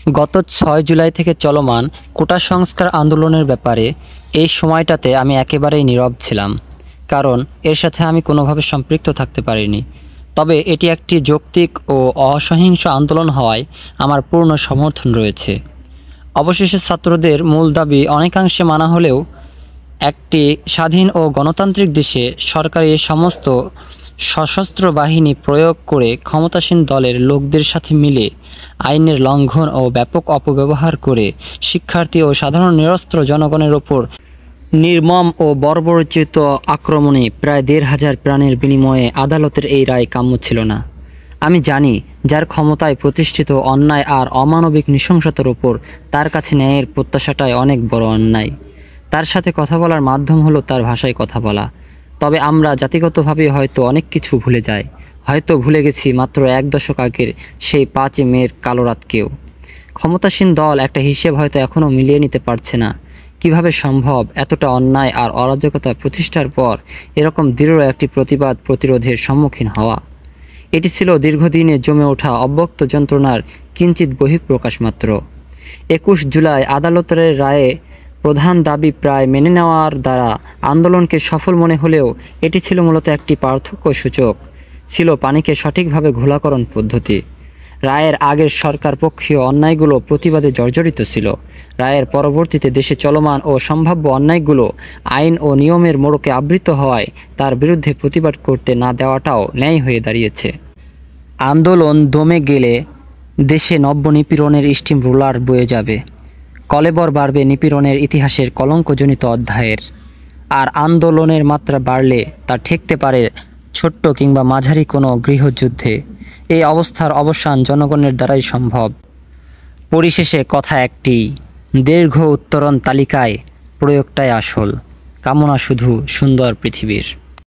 গত ৬ জুলাই থেকে চলমান কোটা সংস্কার আন্দোলনের ব্যাপারে এই সময়টাতে আমি একেবারেই নীরব ছিলাম, কারণ এর সাথে আমি কোনোভাবে সম্পৃক্ত থাকতে পারিনি। তবে এটি একটি যৌক্তিক ও অসহিংস আন্দোলন হওয়ায় আমার পূর্ণ সমর্থন রয়েছে। অবশেষে ছাত্রদের মূল দাবি অনেকাংশে মানা হলেও একটি স্বাধীন ও গণতান্ত্রিক দেশে সরকারি সমস্ত সশস্ত্র বাহিনী প্রয়োগ করে ক্ষমতাসীন দলের লোকদের সাথে মিলে আইনের লঙ্ঘন ও ব্যাপক অপব্যবহার করে শিক্ষার্থী ও সাধারণ নিরস্ত্র জনগণের ওপর নির্মম ও বর্বরোচিত আক্রমণে প্রায় ১৫০০ প্রাণের বিনিময়ে আদালতের এই রায় কাম্য ছিল না। আমি জানি, যার ক্ষমতায় প্রতিষ্ঠিত অন্যায় আর অমানবিক নৃশংসতার ওপর তার কাছে ন্যায়ের প্রত্যাশাটাই অনেক বড় অন্যায়। তার সাথে কথা বলার মাধ্যম হলো তার ভাষায় কথা বলা। তবে আমরা জাতিগতভাবে হয়তো অনেক কিছু ভুলে যাই, হয়তো ভুলে গেছি মাত্র ১ দশক আগের সেই ৫ই মের কালো রাতকেও। ক্ষমতাসীন দল একটা হিসেব হয়তো এখনও মিলিয়ে নিতে পারছে না। কিভাবে সম্ভব এতটা অন্যায় আর অরাজকতা প্রতিষ্ঠার পর এরকম দৃঢ় একটি প্রতিরোধের সম্মুখীন হওয়া? এটি ছিল দীর্ঘদিনে জমে ওঠা অব্যক্ত যন্ত্রণার কিঞ্চিৎ বহিঃপ্রকাশ মাত্র। ২১ জুলাই আদালতের রায়ে প্রধান দাবি প্রায় মেনে নেওয়ার দ্বারা আন্দোলনকে সফল মনে হলেও এটি ছিল মূলত একটি পার্থক্য সূচক, ছিল পানিকে সঠিকভাবে ঘোলাকরণ পদ্ধতি। রায়ের আগের সরকার পক্ষীয় অন্যায়গুলো প্রতিবাদে জর্জরিত ছিল। রায়ের পরবর্তীতে দেশে চলমান ও সম্ভাব্য অন্যায়গুলো আইন ও নিয়মের মোড়কে আবৃত হওয়ায় তার বিরুদ্ধে প্রতিবাদ করতে না দেওয়াটাও ন্যায় হয়ে দাঁড়িয়েছে। আন্দোলন দমে গেলে দেশে নব্য নিপীড়নের স্টিম রোলার বয়ে যাবে। কলেবর বাড়বে নিপীড়নের ইতিহাসের কলঙ্কজনিত অধ্যায়ের। আর আন্দোলনের মাত্রা বাড়লে তা ঠেকতে পারে ছোট্ট কিংবা মাঝারি কোনো গৃহযুদ্ধে। এই অবস্থার অবসান জনগণের দ্বারাই সম্ভব। পরিশেষে কথা একটি, দীর্ঘ উত্তরণ তালিকায় প্রয়োগটাই আসল। কামনা শুধু সুন্দর পৃথিবীর।